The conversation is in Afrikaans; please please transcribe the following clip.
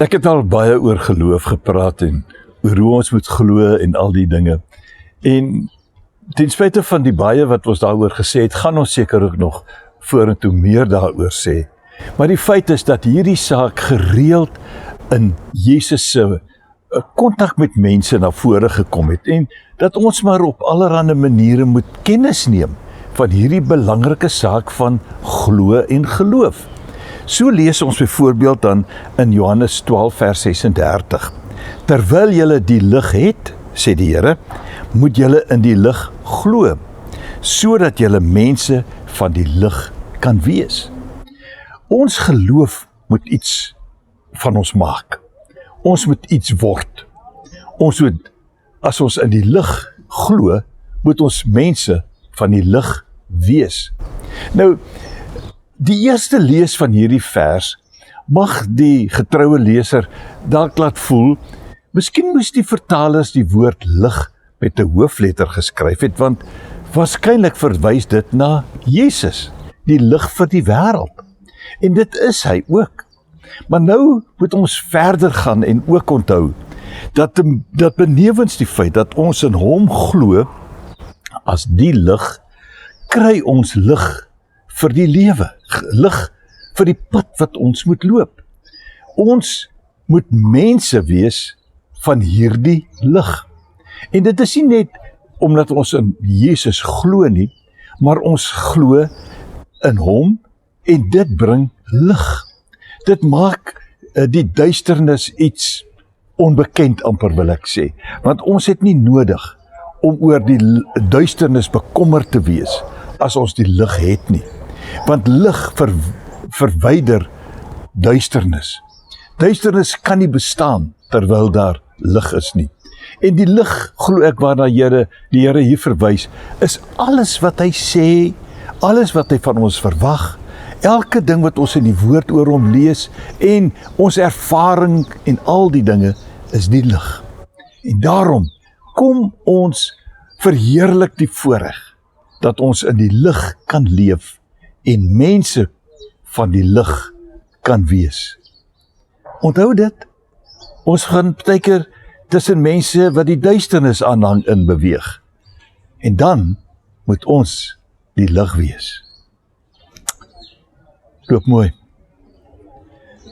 Ek het al baie oor geloof gepraat en oor hoe ons moet glo en al die dinge. En ten spyte van die baie wat ons daaroor gesê het, gaan ons seker ook nog vorentoe meer daaroor sê. Maar die feit is dat hierdie saak gereeld in Jesus se kontak met mense na vore gekom het en dat ons maar op allerlei maniere moet kennis neem van hierdie belangrike saak van glo en geloof. So lees ons byvoorbeeld dan in Johannes 12 vers 36. Terwyl julle die lig het, sê die Here, moet julle in die lig glo, sodat julle mense van die lig kan wees. Ons geloof moet iets van ons maak. Ons moet iets word. Ons moet, as ons in die lig glo, moet ons mense van die lig wees. Nou, die eerste lees van hierdie vers mag die getroue leser dalk laat voel, miskien moes die vertalers die woord lig met 'n hoofletter geskryf het, want waarskynlik verwys dit na Jesus, die lig vir die wêreld. En dit is hy ook. Maar nou moet ons verder gaan en ook onthou dat benewens die feit dat ons in hom glo as die lig, kry ons lig vir die lewe, lig vir die pad wat ons moet loop. Ons moet mense wees van hierdie lig. En dit is nie net omdat ons in Jesus glo nie, maar ons glo in hom en dit bring lig. Dit maak die duisternis iets onbekend amper wil ek sê, want ons het nie nodig om oor die duisternis bekommerd te wees as ons die lig het nie. Want lig verwyder duisternis. Duisternis kan nie bestaan terwyl daar lig is nie. En die lig, glo ek waarna die Here hier verwys, is alles wat hy sê, alles wat hy van ons verwag, elke ding wat ons in die woord oor hom lees en ons ervaring en al die dinge is die lig. En daarom kom ons verheerlik die voorreg dat ons in die lig kan leef en mense van die lig kan wees. Onthou dit, ons gaan partykeer tussen mense wat die duisternis aanhang in beweeg. En dan moet ons die lig wees. Loop mooi.